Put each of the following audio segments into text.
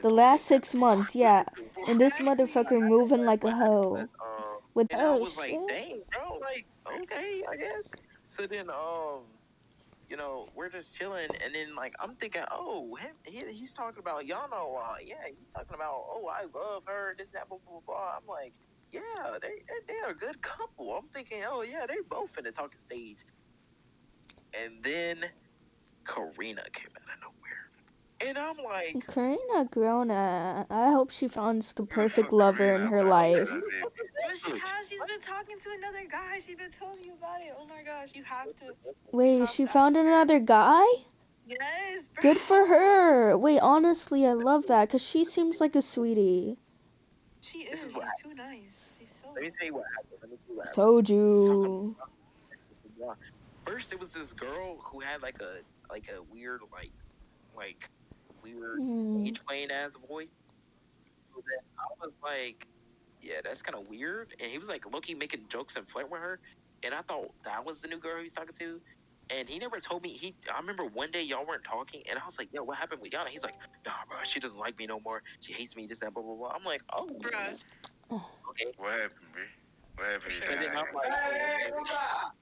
The last 6 months, yeah. And this motherfucker moving like a hoe. With And I oh was like, shit. dang, bro, like, okay, I guess. So then, we're just chilling, and then like I'm thinking, oh, he's talking about Yana a lot. Yeah, he's talking about, oh, I love her, this, that, blah, blah, blah. I'm like, yeah, they are a good couple. I'm thinking, oh yeah, they both in the talking stage. And then Karina came out of nowhere, and I'm like, Karina Grona, I hope she finds the perfect lover in her life. But she has. She's been talking to another guy. She's been telling you about it. Oh my gosh, you have to. Wait, she found another guy? Yes, bro. Good for her. Wait, honestly, I love that because she seems like a sweetie. She is. She's too nice. She's so. let me tell you what happened. Told you. First, it was this girl who had like a weird weird Hmm. age playing ass voice. So then I was like, yeah, that's kind of weird. And he was like Loki making jokes and flirting with her. And I thought that was the new girl he was talking to. And he never told me. I remember one day y'all weren't talking, and I was like, "Yo, what happened with Yana?" He's like, "Nah, bro, she doesn't like me no more. She hates me. This, that, blah, blah, blah." I'm like, "Oh, Bruh. okay." What happened, bro? What happened? So then I'm like,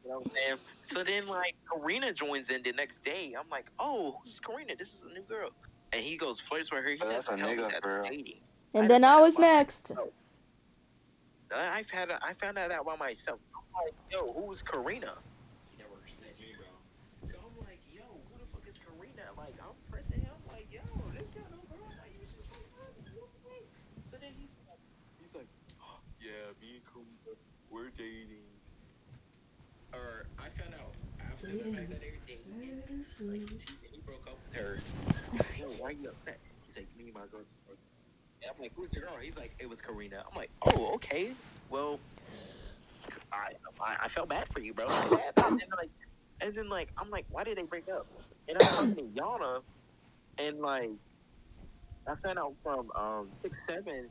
you know what I'm saying? So then like Karina joins in the next day. I'm like, "Oh, who's Karina? This is a new girl." And he goes flirts with her. He That's doesn't a tell me nigga, that bro. they're dating. And then I was next. I found out that by myself. I'm like, yo, who's Karina? He never said me, bro. So I'm like, yo, who the fuck is Karina? Like, I'm pressing him. Like, yo, this guy no girl. Like, you just fucking me. So then he's like, yeah, me and Karina, we're dating. Or I found out after the fact that they were dating, and like he broke up with her. Yo, why you upset? He's like, me and my girl. And I'm like, who's your girl? He's like, it was Karina. I'm like, oh, okay. Well, I felt bad for you, bro. And then like I'm like, why did they break up? And I'm talking to Yana, and like I found out from 6-7.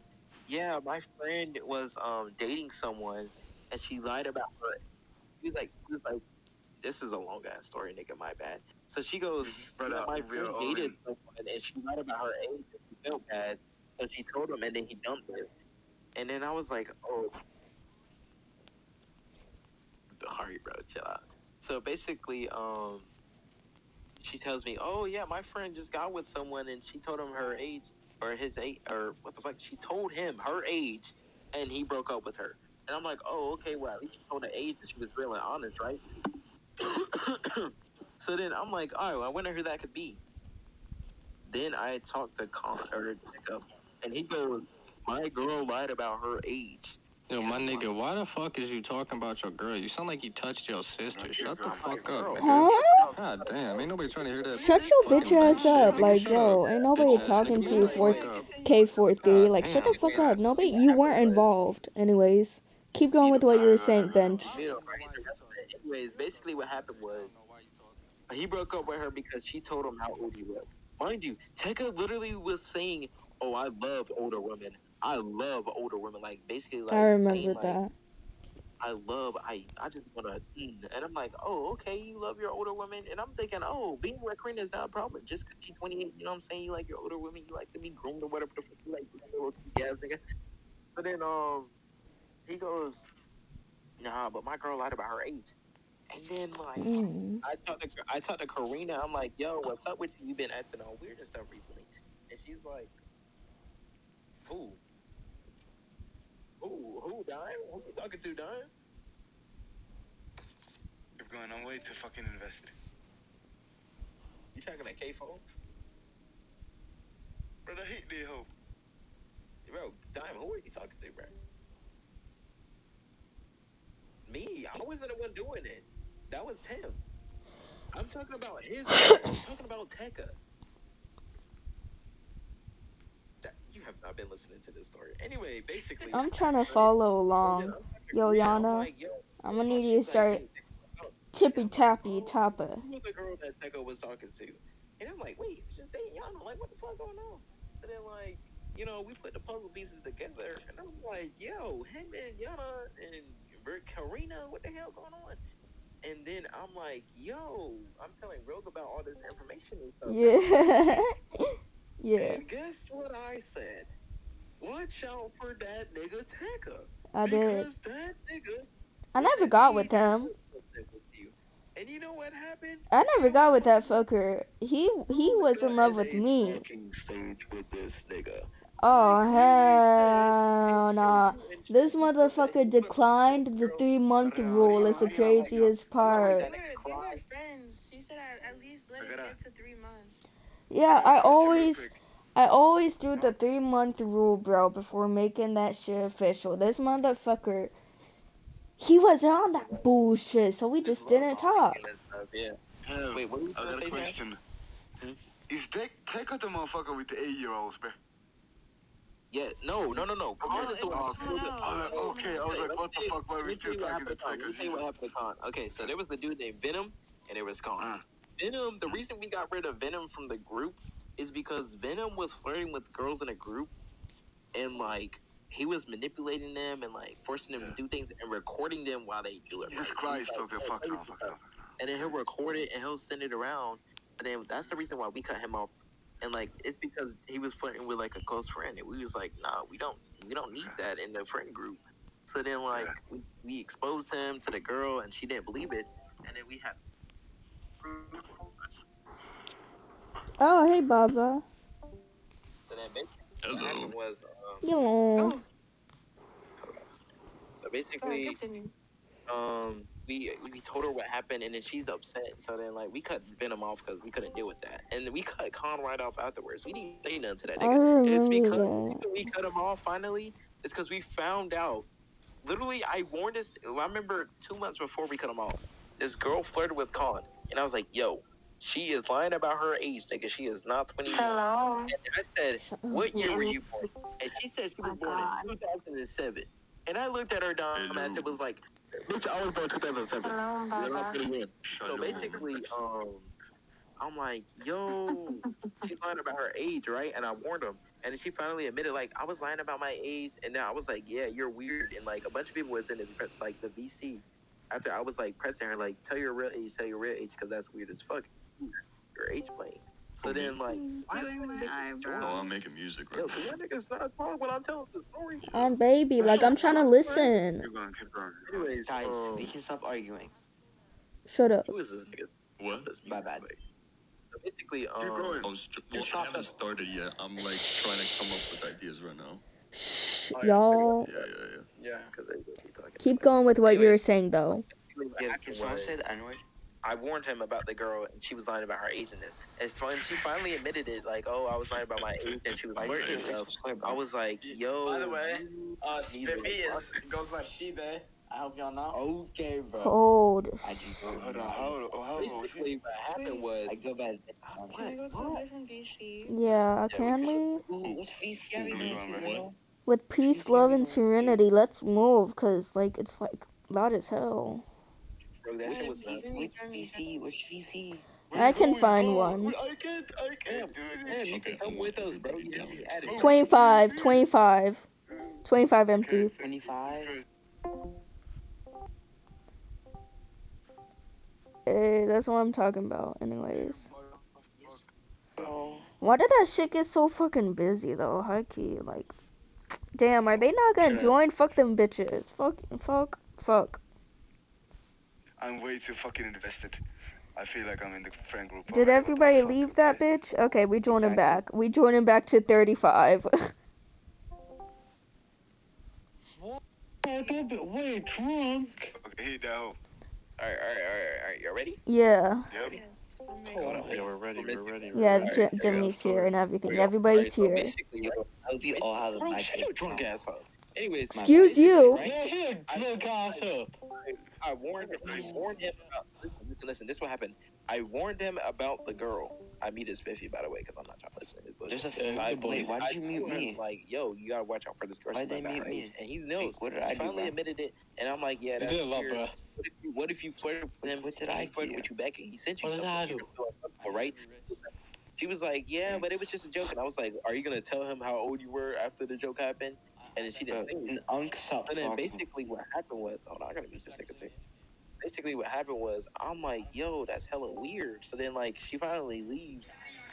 Yeah, my friend was dating someone, and she lied about her. She was like, this is a long ass story, nigga. My bad. So she goes, yeah, my friend dated someone, and she lied about her age, and she felt bad, so she told him, and then he dumped her. And then I was like, oh, sorry, bro, chill out. So basically, she tells me, "Oh yeah, my friend just got with someone, and she told him her age or his age or what the fuck." She told him her age, and he broke up with her. And I'm like, "Oh, okay. Well, at least she told the age, and she was real and honest, right?" So then I'm like, "Oh, I wonder who that could be." Then I talked to Jacob, and he goes, "My girl lied about her age." Yo, my nigga, why the fuck is you talking about your girl? You sound like you touched your sister. Shut the fuck up, nigga. Huh? God damn, ain't nobody trying to hear that. Shut your bitch ass up. Nigga, Like, shut yo, up. ain't nobody Bitch ass talking nigga, to you shut the for fuck up. K43. Like, shut the Damn. fuck up. Nobody, you weren't involved. Anyways, keep going with what you were saying, Bench. Anyways, basically what happened was he broke up with her because she told him how old he was. Mind you, Tekka literally was saying, "Oh, I love older women. I love older women." Like basically, like I remember saying, like, that. I just wanna, and I'm like, oh, okay, you love your older women, and I'm thinking, oh, being with Karina is not a problem. Just 'cause she's 28, you know what I'm saying? You like your older women, you like to be groomed or whatever the fuck you like, you little ass nigga. So then, he goes, nah, but my girl lied about her age. And then like Mm. I talked to Karina. I'm like, yo, what's up with you? You've been acting all weird and stuff recently. And she's like, who? Who, Dime? Who you talking to, Dime? Keep going. I'm way too fucking invested. You talking to K-Fo? Bro, I hate that hoe. Bro, Dime, who are you talking to, bro? Me. I wasn't the one doing it. That was him. I'm talking about his. I'm talking about Tekka. You have not been listening to this story. Anyway, basically, I'm trying to follow along. Yo, I'm Yana, like, yo, I'm gonna need you to start tippy tappy tappa. who was the girl that Tekka was talking to? And I'm like, wait, it's just dating Yana. Like, what the fuck going on? And then like, we put the puzzle pieces together, and I'm like, yo, him and Yana and Karina, what the hell going on? And then I'm like, yo, I'm telling Rogue about all this information and stuff. Yeah. Yeah, And guess what I said? Watch out for that nigga Tekka. I did. Because that nigga I never got with wanted him. something with you. And you know what happened? I never You know got what with that fucking fucker. He was in got love in with a me. talking stage with this nigga. Oh I clearly hell nah. This motherfucker declined the 3-month rule. Is the craziest They part. were friends. She said at least let it get to 3 months. Yeah, Let's do it real quick. I always do the 3-month rule, bro, before making that shit official. This motherfucker, he wasn't on that bullshit, so we just didn't talk. Yeah. Hell, Wait, what were you I gonna got a say, Sam? question. Hmm? Is Tekka the motherfucker with the 8-year-olds, bro? Yeah, no. Khan is the one Oh, that killed him. okay, I was like, what the fuck, why are we Let me tell still you what talking to happened to Khan. Tekka? Let me tell you what happened to Khan. Okay, so there was the dude named Venom, and there was Khan. Venom, the reason we got rid of Venom from the group is because Venom was flirting with girls in a group, and like he was manipulating them and like forcing them to do things and recording them while they do it. Jesus Right? Christ, He's okay, like, fuck "Hey, now, fuck now. and then he'll record it and he'll send it around. And then that's the reason why we cut him off. And like it's because he was flirting with like a close friend, and we was like, nah, we don't need that in the friend group. So then like we exposed him to the girl, and she didn't believe it, and then we had. Oh, hey, Baba. So then basically what happened was Yo. so basically Continue. we told her what happened, and then she's upset. So then like we cut Venom off because we couldn't deal with that, and then we cut Khan right off afterwards. We didn't say nothing to that I nigga. It's remember because that. we cut him off finally. It's because we found out. Literally, I warned this. I remember 2 months before we cut him off, this girl flirted with Khan, and I was like, yo, she is lying about her age, nigga. She is not 20. Hello. And I said, what year were you born? And she said she was born in 2007. And I looked at her dumb ass. It was like, bitch, I was born in 2007. Hello, You're not Baba. 21. So basically, I'm like, yo, she's lying about her age, right? And I warned him. And then she finally admitted, like, I was lying about my age. And then I was like, yeah, you're weird. And like a bunch of people was in the, like the VC. After I was like pressing her, like, tell your real age, because that's weird as fuck. Your age playing. So then, like, why are you making No, I'm making music Yo, right cause that nigga's not talking when I'm telling the story. On baby, like I'm trying to listen. now. Keep going. Anyways, Guys, we can stop arguing. Shut up. who is this nigga? What? My bad. So basically, Keep going. Well, I haven't started yet. I'm like trying to come up with ideas right now. Shh, Oh, yeah, y'all. Yeah, because they would be talking. Keep going with what you were Anyways, saying, though. basically what Yeah, happened can someone was, say the N-word? I warned him about the girl, and she was lying about her age and this. And she finally admitted it, like, oh, I was lying about my age, and she was flirting and stuff. I was like, yo. By the way, neither Spiffy fuck. goes by She-Bear. I hope y'all know. Okay, bro. Hold. I just go Hold on. Basically, what happened was, I go by. Can we go to a different BC? Yeah, can we? Ooh, which VC are we going to, bro? With peace, love, and serenity, let's move, cause like it's like loud as hell. bro, that shit was nuts. Which VC? Which VC? I can find one. I can't do Man, it. you can come with us, bro. You have to be added. 25 empty. 25? Hey, that's what I'm talking about. Anyways, Oh. why did that shit get so fucking busy though? High key, like, damn, are they not gonna join? Fuck them bitches. Fuck. I'm way too fucking invested. I feel like I'm in the friend group. Did everybody leave that bitch? Okay, we joining back. We joining back to 35. Wait, drunk? Okay, hit that hoe. Alright. You ready? Yeah. Yep. Yes. I'm ready. Hold on. Yeah, we're ready. Yeah, Alright, Demi's here and everything. Here we go. Everybody's So here. basically, I hope you all have a bro, nice shut your drunk ass up. Anyways, Excuse you. Yeah, drunk ass up. I warned him about, listen, this is what happened. I warned him about the girl. I muted Spiffy, by the way, because I'm not trying to listen to his bullshit. There's a wait, why did you mute told him, me? like, yo, you gotta watch out for this girl. Why'd She's they about mute her me? age. And he knows. Wait, what did He I do, finally bro? admitted it, and I'm like, yeah, You that's did a lot, weird. bro. What if you flirted with him? What did and I he flirted do? with you back, and he sent you What did something? I You do? feel uncomfortable, right? She was like, yeah, but it was just a joke. And I was like, are you gonna tell him how old you were after the joke happened? And then she didn't say anything. An stop And then talking. basically what happened was, hold on, I gotta mute this nigga too. Basically what happened was, I'm like, yo, that's hella weird. So then like she finally leaves,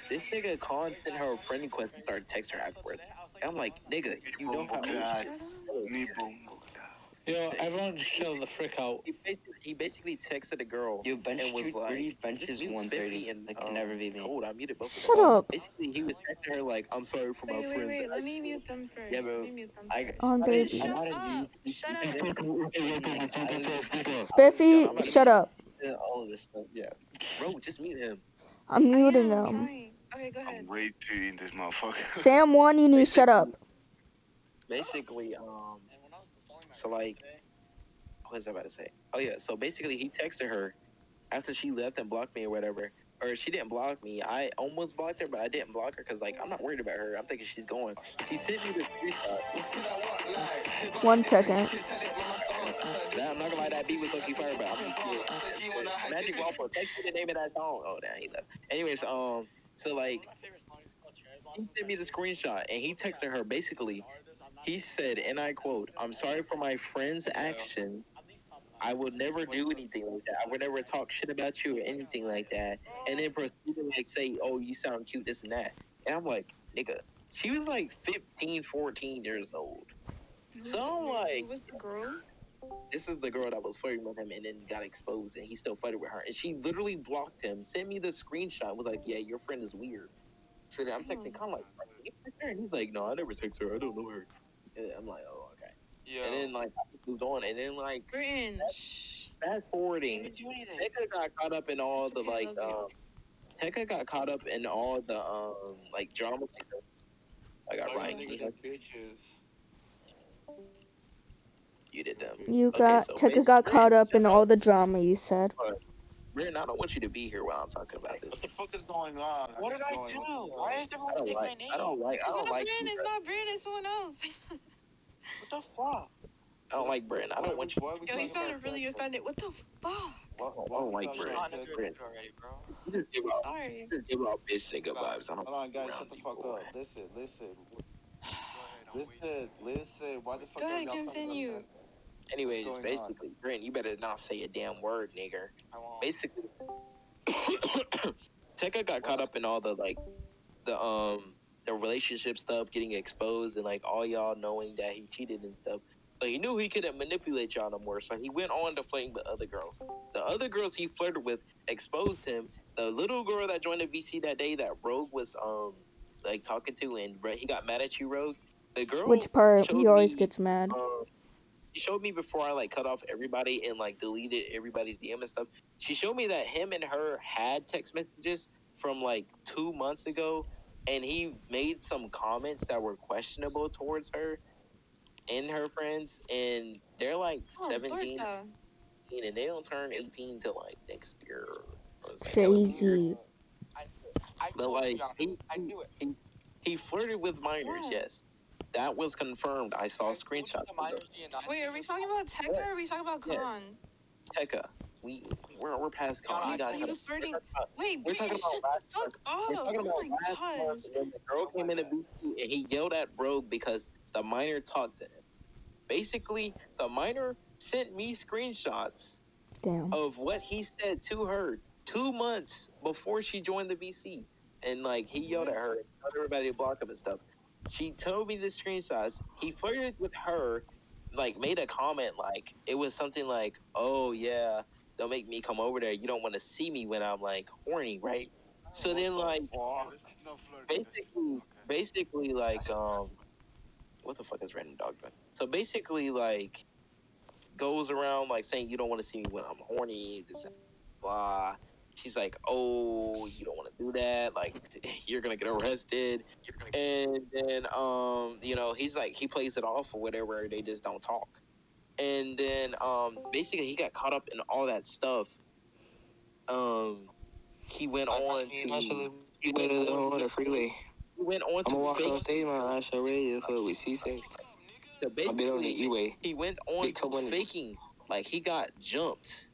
This nigga called, sent her a friend request and started texting her afterwards. And I'm like, nigga, you know how Yo, everyone just chill the frick out. he basically texted a girl Yo, bench and was 230, like, bench just is mute 130. Spiffy and I can never be me. cold. I muted both of them. Shut up. Basically, he was texting her like, I'm sorry for my friends. Wait. Let me mute them first. Yeah, bro. Let me mute them I- first. On Wait, baby. shut I'm out of up. you. Shut up. Spiffy, shut up. All of this stuff, yeah. Bro, just mute him. I'm muting I'm them. trying. Okay, go ahead. I'm way too in this motherfucker. Sam 1, you need to shut up. Basically, so like, what was I about to say? Oh yeah, so basically he texted her after she left and blocked me or whatever. Or she didn't block me. I almost blocked her, but I didn't block her because like I'm not worried about her. I'm thinking she's going. She sent me the screenshot. 1 second. Nah, I'm not gonna lie, that beat was lucky fire, but I'm just kidding. Magic Waffle, text me the name of that song. Oh damn, he left. Anyways, so like he sent me the screenshot and he texted her basically. He said, and I quote, "I'm sorry for my friend's action. I would never do anything like that. I would never talk shit about you or anything like that." And then proceeded to like say, "Oh, you sound cute, this and that." And I'm like, nigga, she was like 15, 14 years old. So I'm like, Who was the girl? this is the girl that was flirting with him and then got exposed and he still flirted with her. And she literally blocked him, sent me the screenshot, was like, yeah, your friend is weird. So then I'm texting Con like, you text her? And he's like, no, I never text her. I don't know her. And I'm like, oh, okay. And then like I just moved on. And then like Britain. fast forwarding, Tekka got caught up in all the like Tekka got caught up in all the like drama. I got Ryan. You did them. You Okay, got, so Tekka got basically- caught up in all the drama, you said. Brian, I don't want you to be here while I'm talking about this. What the fuck is going on? What did I do? Why is I everyone don't taking my like. name? I don't like. I It's don't not like. Britain. It's not Britain. It's someone else. What the fuck? I don't like Brian. I don't want you. Yo, he sounded really offended. What the fuck? I don't like I'm Brian. not in a good mood already, bro. You just give out. Sorry. You just give out bitch nigga vibes. I don't. Hold on, guys, around shut the you, fuck boy. up. Listen. Why the fuck Go are ahead, y'all talking continue. about Anyways, What's going on? basically, Brent, you better not say a damn word, nigger. I won't. Basically, Tekka got caught up in all the like the relationship stuff, getting exposed, and like all y'all knowing that he cheated and stuff. So he knew he couldn't manipulate y'all no more. So he went on to flirting with other girls. The other girls he flirted with exposed him. The little girl that joined the VC that day that Rogue was like talking to, and he got mad at you, Rogue. The girl. Which part? showed He always me, gets mad. She showed me before I like cut off everybody and like deleted everybody's DM and stuff. She showed me that him and her had text messages from like 2 months ago, and he made some comments that were questionable towards her and her friends, and they're like Oh, 17, Bertha. and they don't turn 18 till like next year. Or something. Crazy. I But told like you, I knew it. he flirted with minors, Yeah. yes. That was confirmed. I saw screenshots. The of minors DNI. Wait, are we talking about Tekka or are we talking about Yeah. Khan? Tekka. We're past No, Con. I You guys He gotta- was flirting. Wait, We're Britain, talking shut about the fuck up. We're talking about Oh my last gosh. month when the girl came in the BC and he yelled at Rogue because the minor talked to him. Basically, the minor sent me screenshots Damn. of what he said to her 2 months before she joined the BC. And like he yelled at her and told everybody to block him and stuff. She told me the screenshots. He flirted with her, like made a comment like it was something like, "Oh yeah, don't make me come over there. You don't want to see me when I'm like horny, right?" So then like basically like what the fuck is Random Dog doing? So basically like goes around like saying you don't want to see me when I'm horny, this and blah. She's like, "Oh, you don't want to do that. Like, you're gonna get arrested." And then, you know, he's like, he plays it off or whatever. They just don't talk. And then, basically, he got caught up in all that stuff. He went on to. He went on the freeway. He went on I'm gonna to walk fake. on stage, my eyes so ready for we see say. So I'll be on the basically, E-way. he went on Big to company. faking. Like, he got jumped.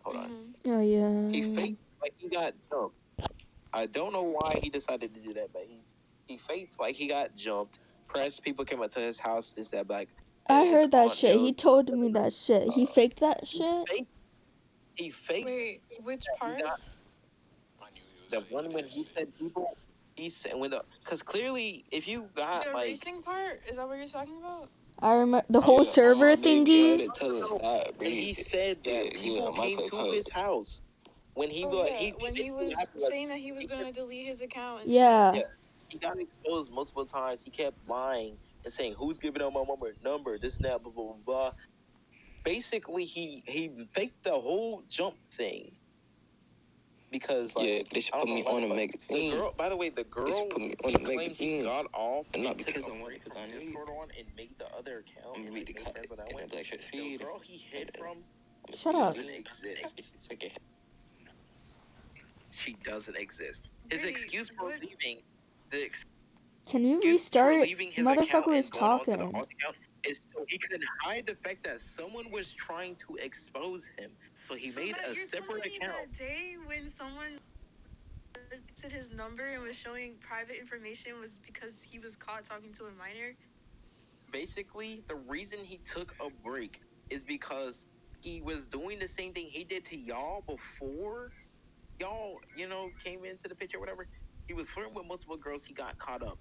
Hold on. Mhm. Oh yeah. He faked like he got jumped. I don't know why he decided to do that, but he faked like he got jumped. Press people came up to his house. This that like. I his heard that aunt shit. He knows- told me that shit. He faked that shit. He faked. Wait, which that he part? got- The one when he said people, he said because clearly if you got The like racing part? Is that what you're talking about? I remember the whole server thingy. and he said that people came to his house when he Oh, was yeah, when he was saying that he was going to delete his account and Yeah. shit. he got exposed multiple times. He kept lying and saying who's giving out my number, this and that, blah blah blah blah. Basically, he faked the whole jump thing because like they should I put don't me know, on a like, magazine. the girl. By the way, the girl They should put me on he a claimed he magazine. got off And not took because a I'm break because from I need Discord on and made the other account I'm and read like, the made friends with that and one. I'm like, shit, The feed. girl he hid from Shut up. doesn't exist. Okay. She doesn't exist. His Really? excuse for What? leaving, the excuse Can you for restart? leaving his account Motherfucker was and going onto the talking. alt account is so he could hide the fact that someone was trying to expose him. So he made that a you're separate telling me account. That day when someone said his number and was showing private information was because he was caught talking to a minor? Basically, the reason he took a break is because he was doing the same thing he did to y'all before y'all, came into the picture or whatever. He was flirting with multiple girls. He got caught up.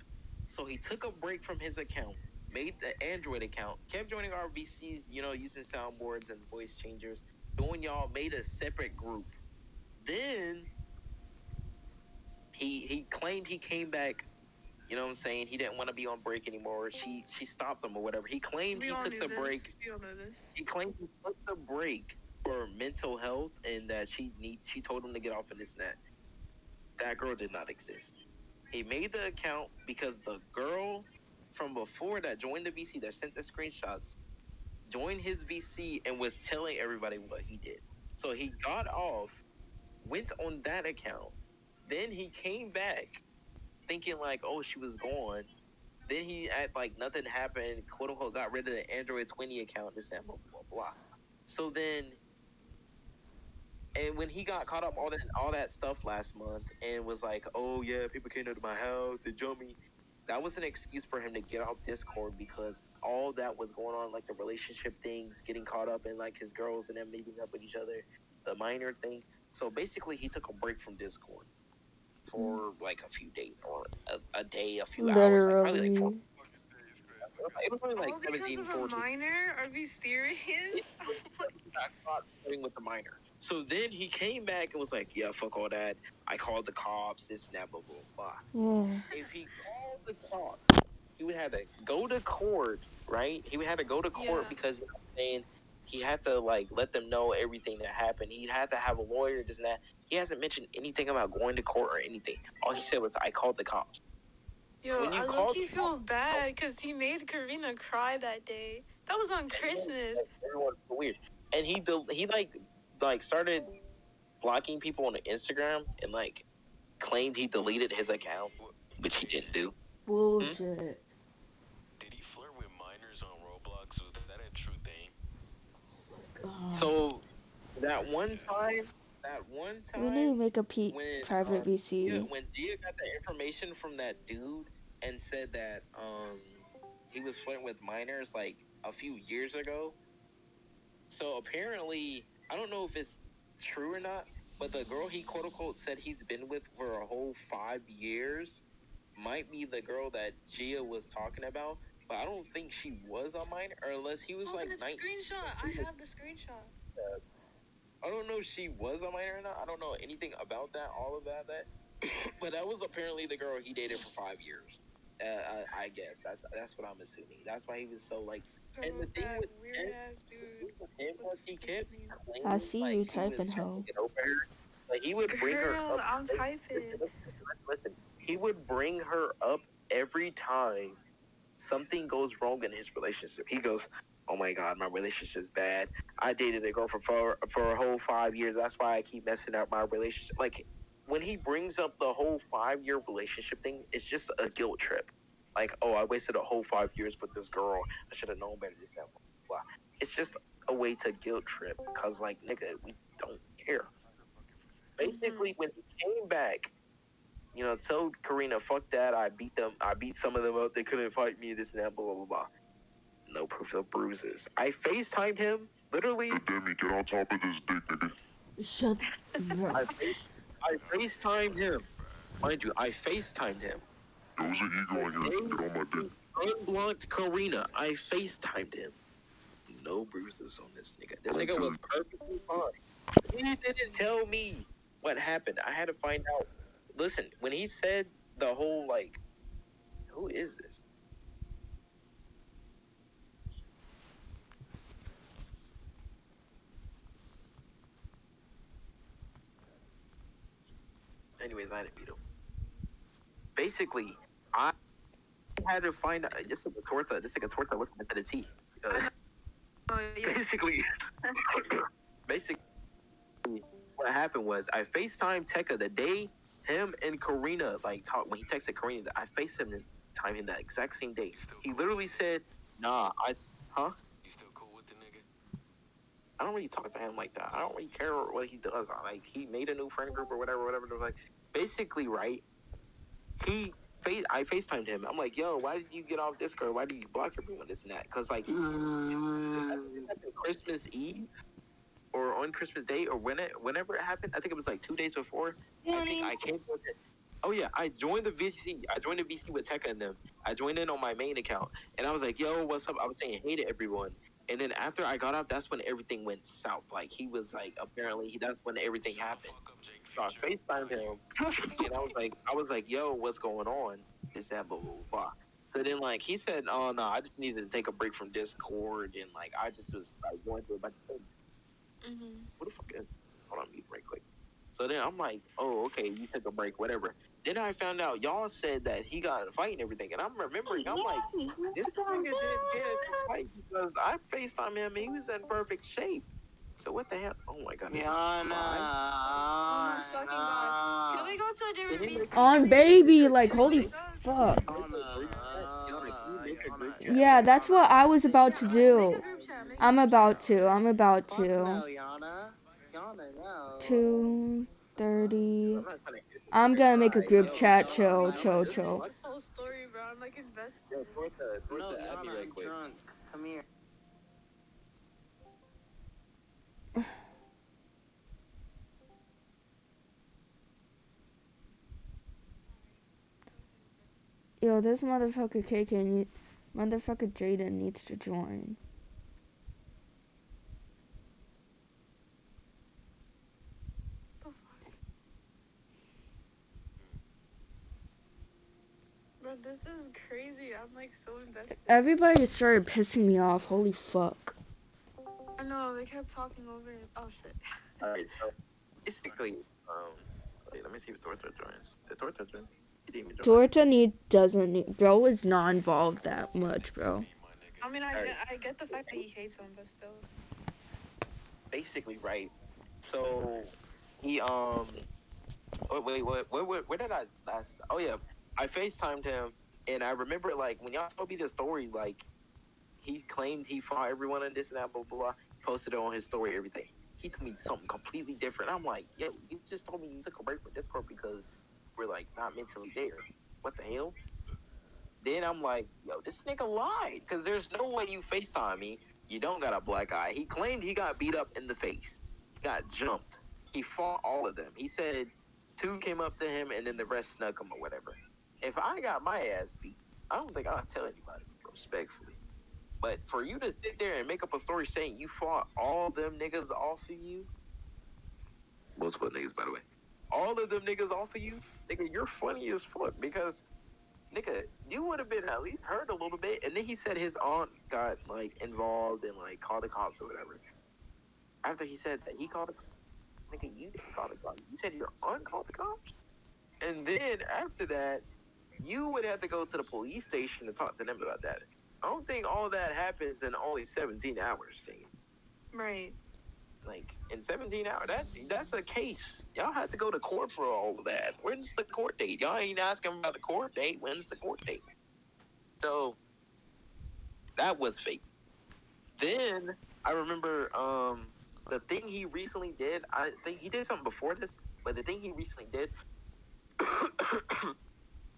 So he took a break from his account, made the Android account, kept joining our VCs, using soundboards and voice changers, doing y'all, made a separate group. Then he claimed he came back. You know what I'm saying? He didn't want to be on break anymore. She stopped him or whatever. He claimed he took the break. We all know this. He claimed he took the break for mental health and that she told him to get off of this and that. That girl did not exist. He made the account because the girl from before that joined the VC that sent the screenshots joined his VC and was telling everybody what he did. So he got off, went on that account. Then he came back thinking like, oh, she was gone. Then he act like nothing happened, quote unquote, got rid of the Android 20 account, this, that, blah, blah, blah. So then, and when he got caught up all that stuff last month and was like, oh yeah, people came into my house, they jumped me. That was an excuse for him to get off Discord because all that was going on, like the relationship things, getting caught up in like his girls and them meeting up with each other, the minor thing. So basically, he took a break from Discord for like a few days or a day, a few hours, like probably like 4. It was probably like All because 17, of 14. a minor? Are we serious? He got caught flirting with the minor. So then he came back and was like, yeah, fuck all that. I called the cops, this and that, blah, blah, blah. Yeah. If he called the cops, he would have to go to court, right? He would have to go to court because, you know what I'm saying, he had to, like, let them know everything that happened. He had to have a lawyer, this and that. He hasn't mentioned anything about going to court or anything. All he said was, I called the cops. Yo, I low-key feel bad because he made Karina cry that day. That was on Christmas. Everyone's so weird. And he like started blocking people on Instagram and like claimed he deleted his account, which he didn't do. Bullshit. Did he flirt with minors on Roblox? Was that a true thing? God. So that one time, We need to make a when, private VC. Yeah, when Gia got the information from that dude and said that he was flirting with minors like a few years ago. So apparently, I don't know if it's true or not, but the girl he quote unquote said he's been with for a whole 5 years might be the girl that Gia was talking about. But I don't think she was a minor, or unless he was like 19. Screenshot. I have the screenshot. I don't know if she was a minor or not. I don't know anything about that, all of that. But that was apparently the girl he dated for 5 years. I guess that's what I'm assuming. That's why he was so like. And the thing with weird ass dude. He kept claiming, I see like, you he typing, was trying to ho. get over her. Like he would bring her Girl, up. I'm typing. Listen, he would bring her up every time something goes wrong in his relationship. He goes, "Oh my God, my relationship's bad. I dated a girl for a whole 5 years. That's why I keep messing up my relationship." Like when he brings up the whole 5-year relationship thing, it's just a guilt trip. Like, oh, I wasted a whole 5 years with this girl. I should have known better. This, that, blah, blah. It's just a way to guilt trip because, like, nigga, we don't care. Basically, when he came back, told Karina, fuck that. I beat some of them up. They couldn't fight me. This and that, blah, blah, blah, blah. No proof of bruises. I FaceTimed him, literally. Hey, Demi, get on top of this dick, nigga. Shut up. I FaceTimed him. Mind you, I FaceTimed him. It was an ego on you. Get on my dick. Unblocked Karina. I FaceTimed him. No bruises on this nigga. This nigga was perfectly fine. He didn't tell me what happened. I had to find out. Listen, when he said the whole, like, who is this? Anyways, I didn't beat him. Basically, I had to find out. Just like a torta. This like a torta listening to the T. Oh, yeah. Basically, what happened was I FaceTimed Tekka the day him and Karina like talked. When he texted Karina, I FaceTimed him that exact same day. He literally said, "Nah, You still cool with the nigga? I don't really talk to him like that. I don't really care what he does. Like he made a new friend group or whatever. It was like basically right. I FaceTimed him. I'm like, yo, why did you get off Discord? Why did you block everyone? This and that. Cause like Christmas Eve or on Christmas Day or whenever it happened. I think it was like 2 days before. I think I came with it. Oh yeah, I joined the VC. I joined the VC with Tekka and them. I joined in on my main account, and I was like, "Yo, what's up?" I was saying hey to everyone, and then after I got off, that's when everything went south. Like he was like, apparently, that's when everything happened. So I FaceTimed him, and I was like, "Yo, what's going on?" This that blah blah blah. So then like he said, "Oh no, I just needed to take a break from Discord, and like I just was like going through a bunch of things." What the fuck is? Hold on, mute right quick. So then I'm like, oh, okay, you took a break, whatever. Then I found out y'all said that he got in a fight and everything, and I'm remembering, I'm like, this nigga didn't get in a fight because I FaceTimed him and he was in perfect shape. So what the hell? Oh my god. Oh my fucking god. Can we go to a different VC? On baby, like holy fuck. Yeah, that's what I was about to do. I'm about to. Fuck no, Yana. Yana, no. 2:30. I'm gonna make a group chat. Chill. This whole story, bro. I'm like invested. Yo, Torta, No, add me Yana, right I'm quick. drunk. Come here. Yo, this motherfucker motherfucker Jaden needs to join. Bro, this is crazy. I'm like so invested. Everybody started pissing me off. Holy fuck. I know, they kept talking over it. Oh shit. Alright, so basically, wait, let me see if Torta joins. Did Torta join? He didn't even join. Torta doesn't need. Bro is not involved that much, bro. I mean, I get the fact that he hates him, but still. Basically, right. So he wait, where did I last? Oh yeah, I FaceTimed him, and I remember like when y'all told me the story, like he claimed he fought everyone and this and that, blah blah blah. Posted it on his story, everything. He told me something completely different. I'm like, yo, you just told me you took a break from Discord because we're like not mentally there. What the hell? Then I'm like, yo, this nigga lied, because there's no way you FaceTime me. You don't got a black eye. He claimed he got beat up in the face. He got jumped. He fought all of them. He said 2 came up to him and then the rest snuck him or whatever. If I got my ass beat, I don't think I'll tell anybody, respectfully. But for you to sit there and make up a story saying you fought all them niggas off of you, multiple niggas, by the way, all of them niggas off of you, nigga, you're funny as fuck, because nigga, you would have been at least hurt a little bit. And then he said his aunt got like involved and like called the cops or whatever. After he said that he called the cops, nigga, you didn't call the cops. You said your aunt called the cops. And then after that, you would have to go to the police station to talk to them about that. I don't think all that happens in only 17 hours, thing. Right. Like in 17 hours, that's a case. Y'all have to go to court for all of that. When's the court date? Y'all ain't asking about the court date. When's the court date? So that was fake. Then I remember the thing he recently did. I think he did something before this, but the thing he recently did,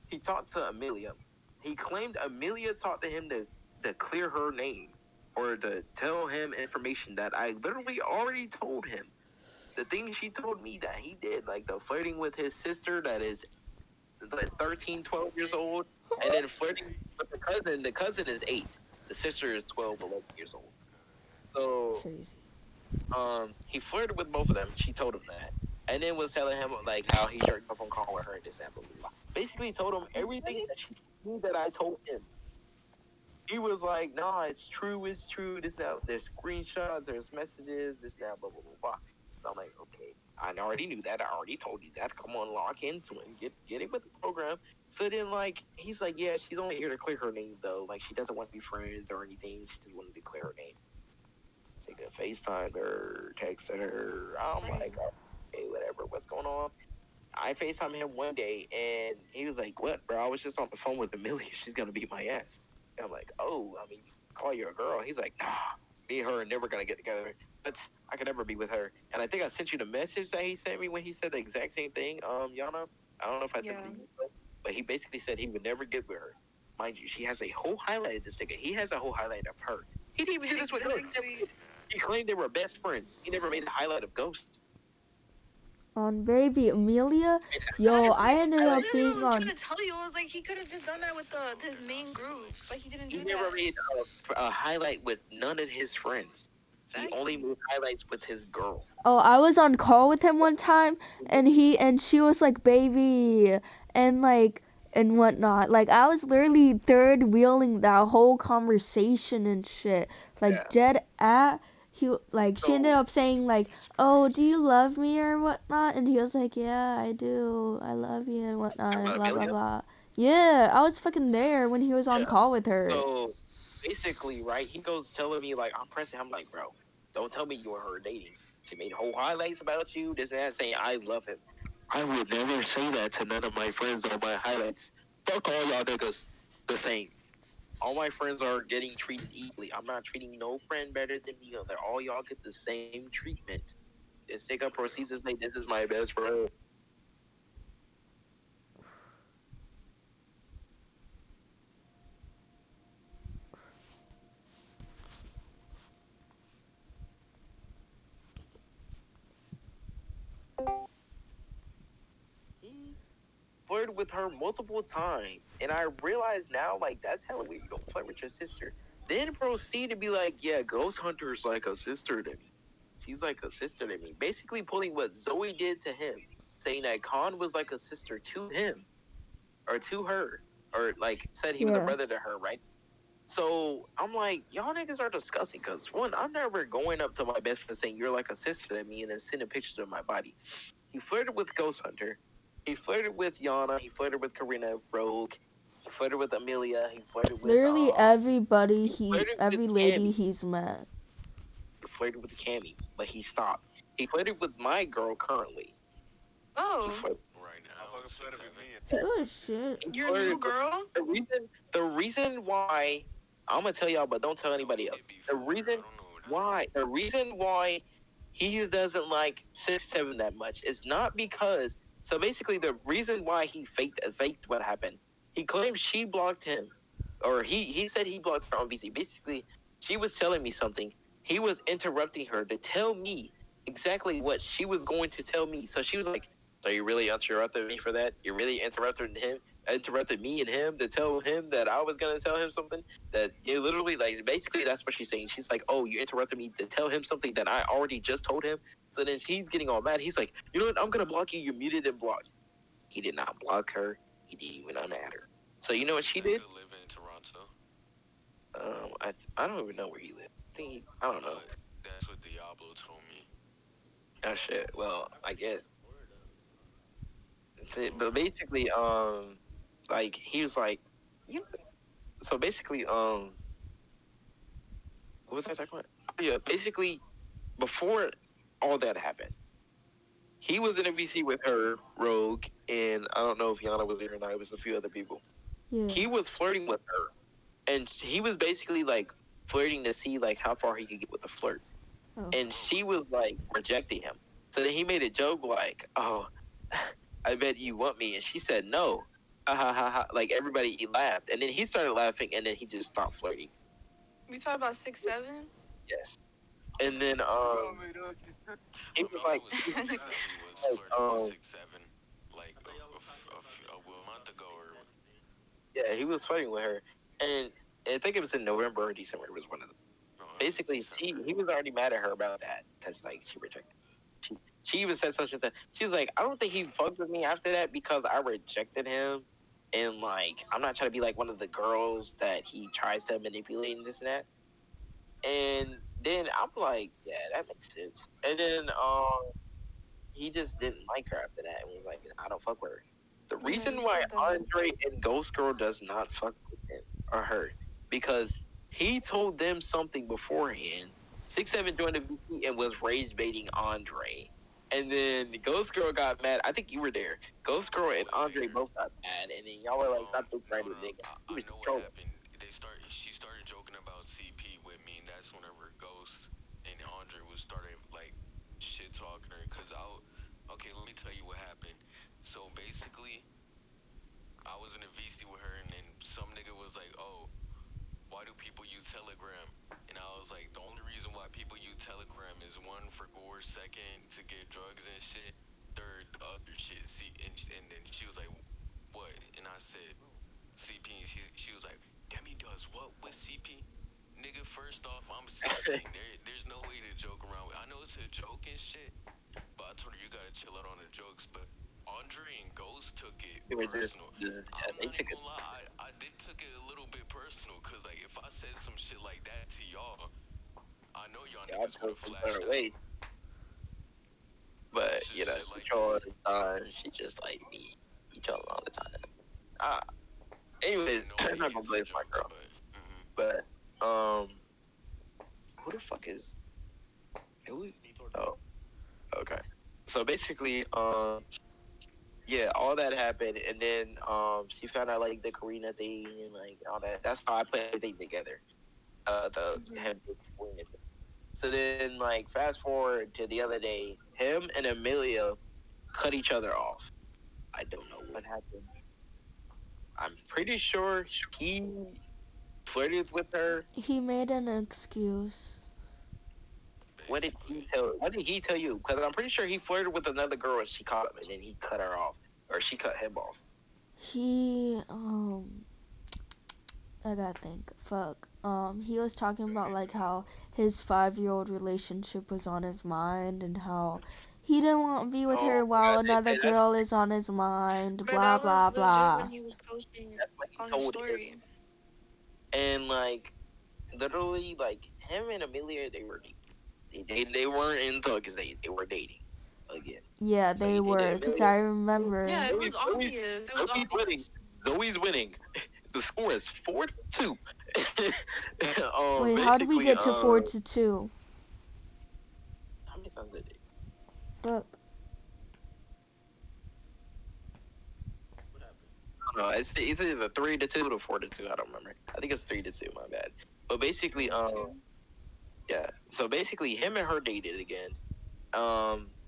he talked to Amelia. He claimed Amelia talked to him to clear her name, or to tell him information that I literally already told him. the thing she told me that he did, like the flirting with his sister that is like 13, 12 years old, and then flirting with the cousin is 8. The sister is 12, 11 years old. So, Crazy. he flirted with both of them. She told him that. And then was telling him, like, how he jerked up on call with her and this and blah, blah, blah. Basically told him everything that she knew that I told him. He was like, nah, it's true, this, that, there's screenshots, there's messages, this, that, blah, blah, blah, blah. So I'm like, okay, I already knew that, I already told you that, come on, lock into it, get it with the program. So then, like, he's like, yeah, she's only here to clear her name, though, like, she doesn't want to be friends or anything, she just wanted to clear her name. Take a FaceTime her, texted her, I'm like, okay, whatever, what's going on? I FaceTimed him one day, and he was like, what, bro, I was just on the phone with Amelia, she's gonna beat my ass. I'm like, oh, I mean, call you a girl. He's like, nah, me and her are never going to get together. But I could never be with her. And I think I sent you the message that he sent me when he said the exact same thing, Yana. I don't know if I sent it to you, but he basically said he would never get with her. Mind you, she has a whole highlight of this nigga. He has a whole highlight of her. He didn't even do this with her. He claimed they were best friends. He never made a highlight of Ghost. On baby Amelia, yo, I ended up being I was on. trying to tell you, I was like, he could have just done that with his main group, but he didn't do He that. never made a highlight with none of his friends. He only made highlights with his girl. Oh, I was on call with him one time, and she was like, baby, and like, and whatnot. Like, I was literally third wheeling that whole conversation and shit. Like, Yeah. dead at. She ended up saying like, oh, do you love me or whatnot? And he was like, yeah, I do. I love you and whatnot, and blah, blah, blah. Yeah, I was fucking there when he was on call with her. So, basically, right, he goes telling me, like, I'm pressing him, like, bro, don't tell me you and her dating. She made whole highlights about you, this and that, saying, I love him. I would never say that to none of my friends on my highlights. Fuck all y'all niggas the same. All my friends are getting treated equally. I'm not treating no friend better than the other. All y'all get the same treatment. This nigga proceeds to say, this is my best friend. He flirted with her multiple times, and I realize now, like, that's hella weird. You don't flirt with your sister. Then proceed to be like, yeah, Ghost Hunter's like a sister to me. She's like a sister to me. Basically pulling what Zoe did to him, saying that Khan was like a sister to him, or to her, or like said he was a brother to her, right? So I'm like, y'all niggas are disgusting. Cause one, I'm never going up to my best friend saying you're like a sister to me and then sending pictures of my body. He flirted with Ghost Hunter. He flirted with Yana. He flirted with Karina Rogue. He flirted with Amelia. He flirted with Literally everybody every with lady Cammy. he's met. He flirted with Cammy, but he stopped. He flirted with my girl currently. Oh, He flirted. Right now. Oh shit. He your flirted new with- girl? The reason why I'm gonna tell y'all, but don't tell anybody else. The reason why he doesn't like 6'7" that much is not because. So basically, the reason why he faked what happened, he claimed she blocked him, or he said he blocked her on VC. Basically, she was telling me something. He was interrupting her to tell me exactly what she was going to tell me. So she was like, "So you really interrupted me for that? You really interrupted me and him to tell him that I was gonna tell him something that you literally like." Basically, that's what she's saying. She's like, "Oh, you interrupted me to tell him something that I already just told him." So then she's getting all mad. He's like, "You know what? I'm gonna block you. You're muted and blocked." He did not block her. He didn't even unadd her. So you know what she did? Live in Toronto. I don't even know where he lived. I don't know. That's what Diablo told me. Oh shit. Well, I guess. But basically, like he was like, so basically, what was I talking about? Yeah, basically, before all that happened, he was in a VC with her, Rogue, and I don't know if Yana was there or not. It was a few other people. Yeah. He was flirting with her, and he was basically like flirting to see like how far he could get with the flirt. Oh. And she was like rejecting him. So then he made a joke like, "Oh, I bet you want me," and she said no. Ha ha ha ha. Like everybody, he laughed, and then he started laughing, and then he just stopped flirting. We talking about 6'7"? Yes. And then he was like, Definitely was flirting with 6'7", like a month ago or. yeah, he was fighting with her, and I think it was in November or December. It was one of them. Basically, he was already mad at her about that because like she rejected. She even said such and such. She's like, I don't think he fucked with me after that because I rejected him, and like I'm not trying to be like one of the girls that he tries to manipulate and this and that. And then I'm like, yeah, that makes sense. And then he just didn't like her after that and was like, I don't fuck with her. The Yeah, reason he why said that. Andre and Ghost Girl does not fuck with him or her because he told them something beforehand. 6'7" joined the VC and was rage baiting Andre. And then Ghost Girl got mad. I think you were there. Ghost Girl and Andre both got mad, and then y'all were like, "Stop this right nigga." He I was know what trolling. happened. She started joking about CP with me, and that's whenever Ghost and Andre was starting like shit talking her. Okay, let me tell you what happened. So basically, I was in a VC with her, and then some nigga was like, "Oh, why do people use Telegram?" And I was like, the only reason why people use Telegram is one for gore, second to get drugs and shit, third other shit. See, and then she was like, "What?" And I said, "CP." And she was like, "Demi does what with CP?" Nigga, first off, I'm 16. There's no way to joke around with. I know it's a joke and shit, but I told her you gotta chill out on the jokes. But Andre and Ghost took it They were just, personal. yeah, I'm they not took even it. gonna lie, I did took it a little bit personal, cause like if I said some shit like that to y'all, I know y'all Yeah, I niggas told would've her flashed out. away. But It's just you know, shit she like troll all that. the time. She just like me. She trolling all the time. Anyways, No I'm not gonna idiots blaze and my jokes, girl. but But who the fuck is? Who? Oh, okay. So basically, yeah, all that happened, and then she found out like the Karina thing and like all that. That's how I put everything together. The him being Karina thing. So then, like, fast forward to the other day, him and Amelia cut each other off. I don't know what happened. I'm pretty sure he flirted with her. He made an excuse. What did he tell? What did he tell you? Because I'm pretty sure he flirted with another girl and she caught him, and then he cut her off, or she cut him off. He I gotta think. Fuck. He was talking about like how his 5-year-old relationship was on his mind and how he didn't want to be with her while another girl is on his mind. But Blah that blah was legit blah. when he was posting That's what he on his told story. him. And like, literally, like him and Amelia, they were they weren't in talks. They were dating again. Yeah, So they he were. dated Cause Amelia. I remember. Yeah, it was Zoe's- obvious. It was Zoe's winning. obvious. Zoe's winning. The score is 4-2. Wait, how did we get to 4-2? How many times did they? Fuck. No, it's either 3-2 or 4-2. I don't remember. I think it's 3-2. My bad. But basically, yeah. So basically, him and her dated again.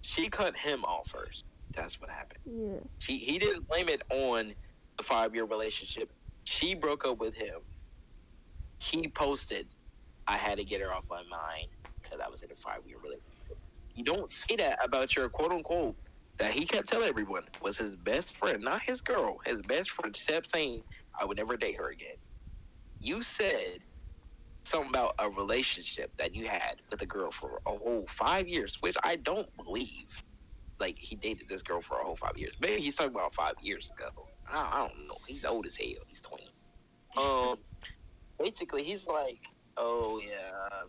She cut him off first. That's what happened. Yeah. He didn't blame it on the 5-year relationship. She broke up with him. He posted, "I had to get her off my mind because I was in a 5-year relationship." You don't say that about your quote unquote that he kept telling everyone was his best friend, not his girl. His best friend kept saying, "I would never date her again." You said something about a relationship that you had with a girl for a whole 5 years, which I don't believe. Like, he dated this girl for a whole 5 years. Maybe he's talking about 5 years ago. I don't know. He's old as hell. He's 20. Basically, he's like, "Oh yeah."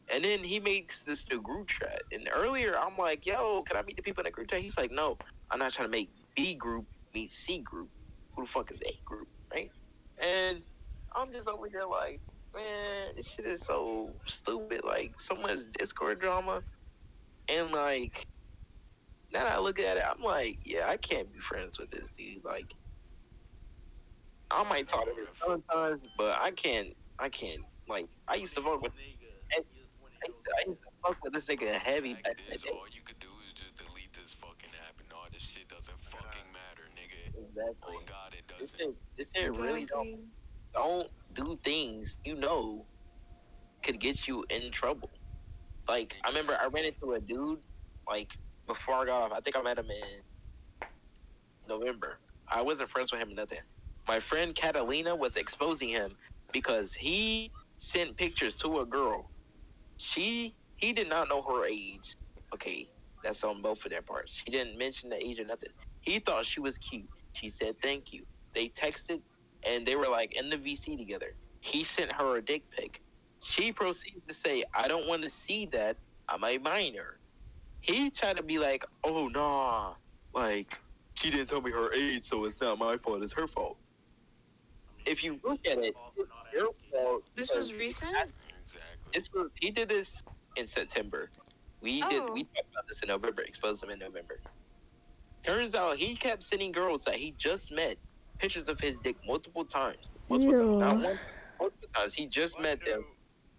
And then he makes this new group chat. And earlier, I'm like, "Yo, can I meet the people in the group chat?" He's like, "No, I'm not trying to make B group meet C group. Who the fuck is A group, right?" And I'm just over here like, man, this shit is so stupid. Like, so much Discord drama. And like, now that I look at it, I'm like, yeah, I can't be friends with this dude. Like, I might talk to him sometimes, but I can't. Like, I used to fuck with. I used to fuck with this nigga heavy back in the day. all you could do is just delete this fucking app, and all this shit doesn't fucking matter, nigga. Exactly. Oh God, it This doesn't. shit really don't do things you know could get you in trouble. like, I remember I ran into a dude, like, before I got off. I think I met him in November. I wasn't friends with him or nothing. My friend Catalina was exposing him because he sent pictures to a girl. He did not know her age. Okay, that's on both of their parts. He didn't mention the age or nothing. He thought she was cute. She said thank you. They texted, and they were like in the VC together. He sent her a dick pic. She proceeds to say, I don't want to see that. I'm a minor. He tried to be like, oh, nah. Like, she didn't tell me her age, so it's not my fault. It's her fault. If you look at it, it's your fault. This was recent? Exactly. He did this in September. We talked about this in November, exposed him in November. Turns out he kept sending girls that he just met pictures of his dick multiple times. Not one, multiple times. He just met them,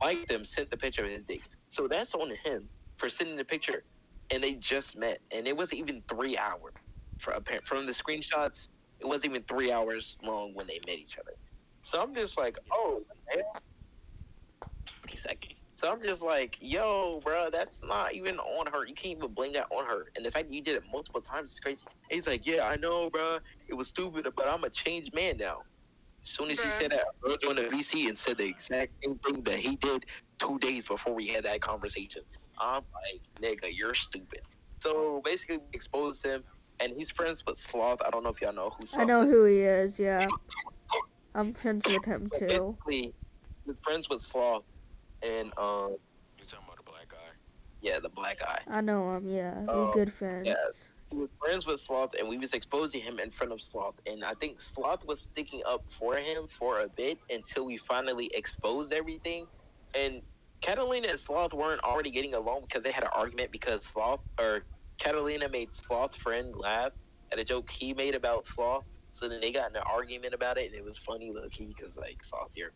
liked them, sent the picture of his dick. So that's on him for sending the picture. And they just met. And it wasn't even 3 hours. From the screenshots, it wasn't even 3 hours long when they met each other. So I'm just like, oh, man. Second. So I'm just like, yo, bro, that's not even on her. You can't even blame that on her. And the fact that you did it multiple times is crazy. And he's like, yeah, I know, bro. It was stupid, but I'm a changed man now. As soon as he said that, I wrote on the VC and said the exact same thing that he did 2 days before we had that conversation. I'm like, nigga, you're stupid. So basically, we exposed him, and he's friends with Sloth. I don't know if y'all know who Sloth is. I know who he is, yeah. I'm friends with him, So too. basically, he's friends with Sloth. And You talking about the black guy? yeah, the black guy. I know him, yeah. We're good friends. Yeah, he was friends with Sloth, and we was exposing him in front of Sloth. And I think Sloth was sticking up for him for a bit until we finally exposed everything. And Catalina and Sloth weren't already getting along because they had an argument because Catalina made Sloth's friend laugh at a joke he made about Sloth. So then they got in an argument about it, and it was funny low-key because, like, Sloth here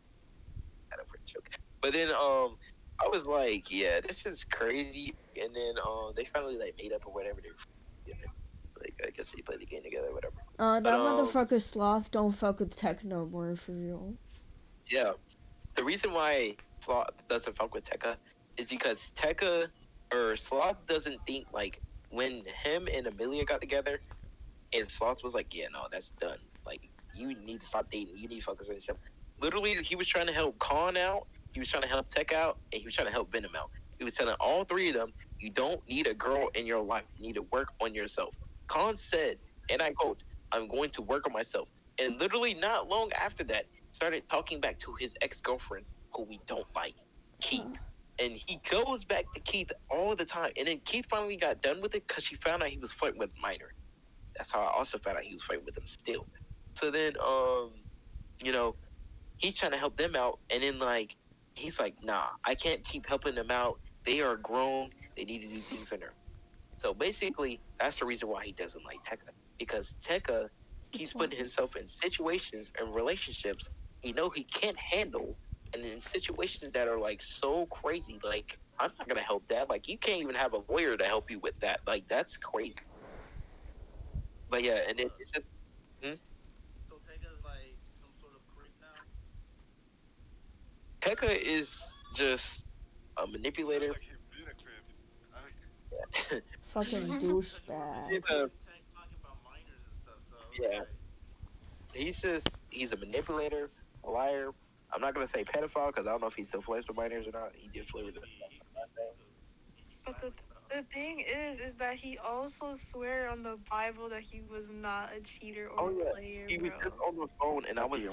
had a friend joke. But then I was like, yeah, this is crazy. And then they finally like made up or whatever. Like, I guess they played the game together or whatever. That motherfucker Sloth don't fuck with Tech no more, for real. Yeah. The reason why Sloth doesn't fuck with Tekka is because Tekka or Sloth doesn't think like when him and Amelia got together and Sloth was like, yeah, no, that's done. Like, you need to stop dating. You need to focus on yourself. Literally, he was trying to help Khan out. He was trying to help Tech out, and he was trying to help Venom out. He was telling all three of them, you don't need a girl in your life. You need to work on yourself. Khan said, and I quote, I'm going to work on myself. And literally not long after that, started talking back to his ex-girlfriend, who we don't like, Keith. And he goes back to Keith all the time. And then Keith finally got done with it because she found out he was fighting with Minor. That's how I also found out he was fighting with him still. So then, you know, he's trying to help them out. And then, like, he's like, nah, I can't keep helping them out. They are grown. They need to do things on their own. So basically, that's the reason why he doesn't like Tekka. Because Tekka keeps putting himself in situations and relationships he know he can't handle. And in situations that are, like, so crazy. Like, I'm not going to help that. Like, you can't even have a lawyer to help you with that. Like, that's crazy. But, yeah, and it's just... So Tekka's like some sort of creep now? Tekka is just a manipulator. Sounds like he's been a crib. Fucking douchebag. He's a, Talking about minors and stuff, so. yeah. He's a manipulator, a liar. I'm not going to say pedophile because I don't know if he still flirts with minors or not. He did flirt with them. But the thing is that he also swear on the Bible that he was not a cheater or a player, He bro. was just on the phone, and I was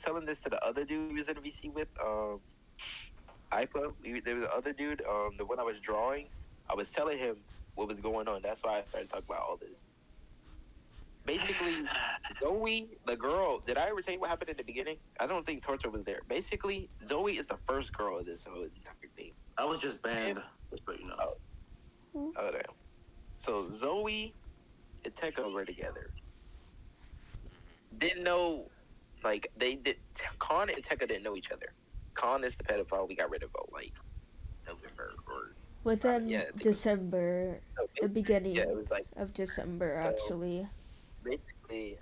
telling this to the other dude he was in the VC with, Ipa. There was the other dude, the one I was drawing. I was telling him what was going on. That's why I started talking about all this. Basically, Zoe, the girl, did I ever tell you what happened in the beginning? I don't think Torture was there. Basically, Zoe is the first girl of this whole entire thing. I was just banned. Just so you know. Oh, damn. So Zoe and Tekka were together. Didn't know, like, Khan and Tekka didn't know each other. Khan is the pedophile we got rid of, like, November or... Within December, So the beginning it was like... of December, actually. Basically,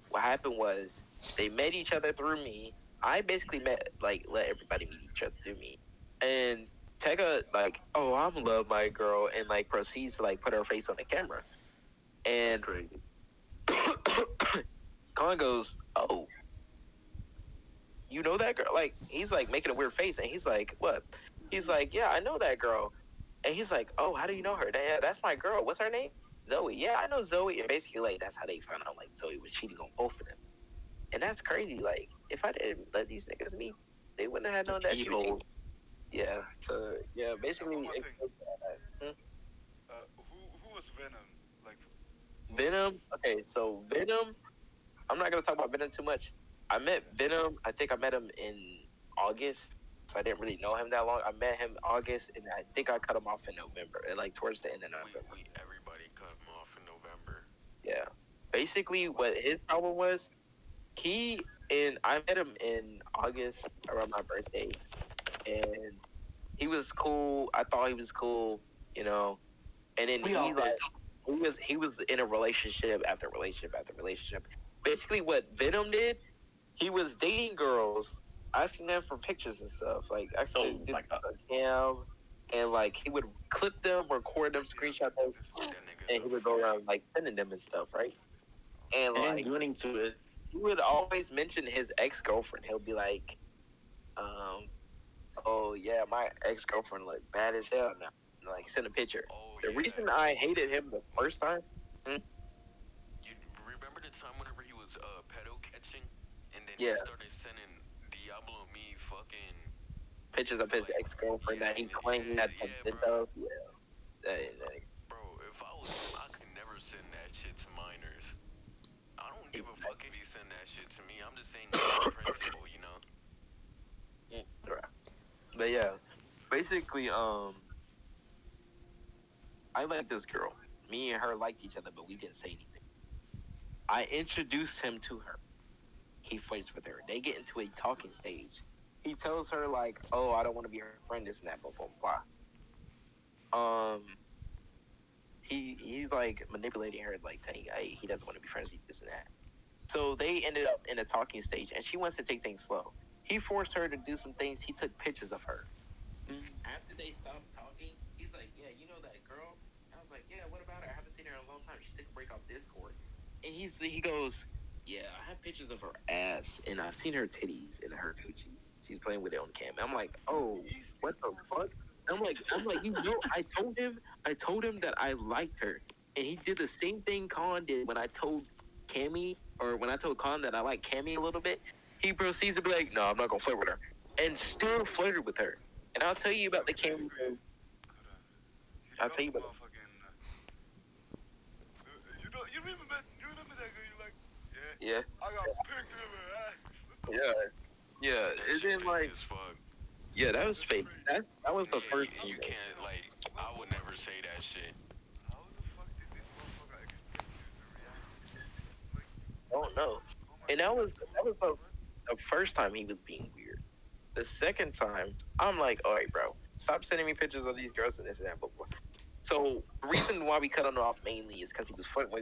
what happened was they met each other through me, I basically let everybody meet each other through me, and Tega like, oh, I'm love my girl, and like proceeds to like put her face on the camera, and Crazy. Colin goes, oh, you know that girl? Like, he's like making a weird face, and he's like, what? He's like, yeah, I know that girl, and he's like, oh, how do you know her? That's my girl. What's her name? Zoe. Yeah, I know Zoe, and basically like that's how they found out like Zoe was cheating on both of them, and that's crazy. Like, if I didn't let these niggas meet, they wouldn't have known that she was cheating. Yeah. So yeah, basically. One more thing. Hmm? Who was Venom? Like, Venom. Okay, so Venom. I'm not gonna talk about Venom too much. I met Venom. I think I met him in August, so I didn't really know him that long. I met him in August, and I think I cut him off in November, like towards the end of November. Everybody cut him off in November. Yeah. Basically, what his problem was, I met him in August around my birthday, and he was cool. I thought he was cool, you know, and then he was in a relationship after relationship after relationship. Basically, what Venom did, he was dating girls, asking them for pictures and stuff. Like, actually, did cam, and like he would clip them, record them, screenshot them, and he would go around like sending them and stuff, right? And like, Running to it. he would always mention his ex-girlfriend. He'll be like, oh yeah, my ex-girlfriend look bad as hell now. And, like, send a picture. Oh, The yeah. reason I hated him the first time, You remember the time whenever he was pedo catching, and then Yeah. he started sending Diablo me fucking pictures of his ex-girlfriend that he claimed he had consent of. Yeah. bro. If I was him, I could never send that shit to minors. I don't give a fuck if he send that shit to me. I'm just saying the principle, you know. But yeah, basically, I liked this girl. Me and her liked each other, but we didn't say anything. I introduced him to her. He flirts with her. They get into a talking stage. He tells her like, "Oh, I don't want to be her friend, this and that, blah blah blah." He's like manipulating her, like saying, "Hey, he doesn't want to be friends with you, this and that." So they ended up in a talking stage, and she wants to take things slow. He forced her to do some things. He took pictures of her. After they stopped talking, he's like, "Yeah, you know that girl?" I was like, "Yeah, what about her? I haven't seen her in a long time. She took a break off Discord." And he goes, "Yeah, I have pictures of her ass, and I've seen her titties and her coochie. She's playing with it on cam." I'm like, "Oh, what the fuck?" I'm like, you know, I told him that I liked her, and he did the same thing Colin did when I told Cammy, or when I told Colin that I like Cammy a little bit. He proceeds to be like, "No, I'm not gonna flirt with her," and still flirted with her. And I'll tell you about the Cammy thing. I'll tell you about. You remember that girl you liked? Yeah. I got pictures of her ass. Yeah. That And shit then fake like, as fuck. yeah, that was fake. That was the Yeah, first you thing. can't like. I would never say that shit. How the fuck did this motherfucker expect you to react? I don't know. And that was the first time he was being weird. The second time, I'm like, all right, bro, stop sending me pictures of these girls and this and that. Blah, blah. So the reason why we cut him off mainly is because he was flirting with girls.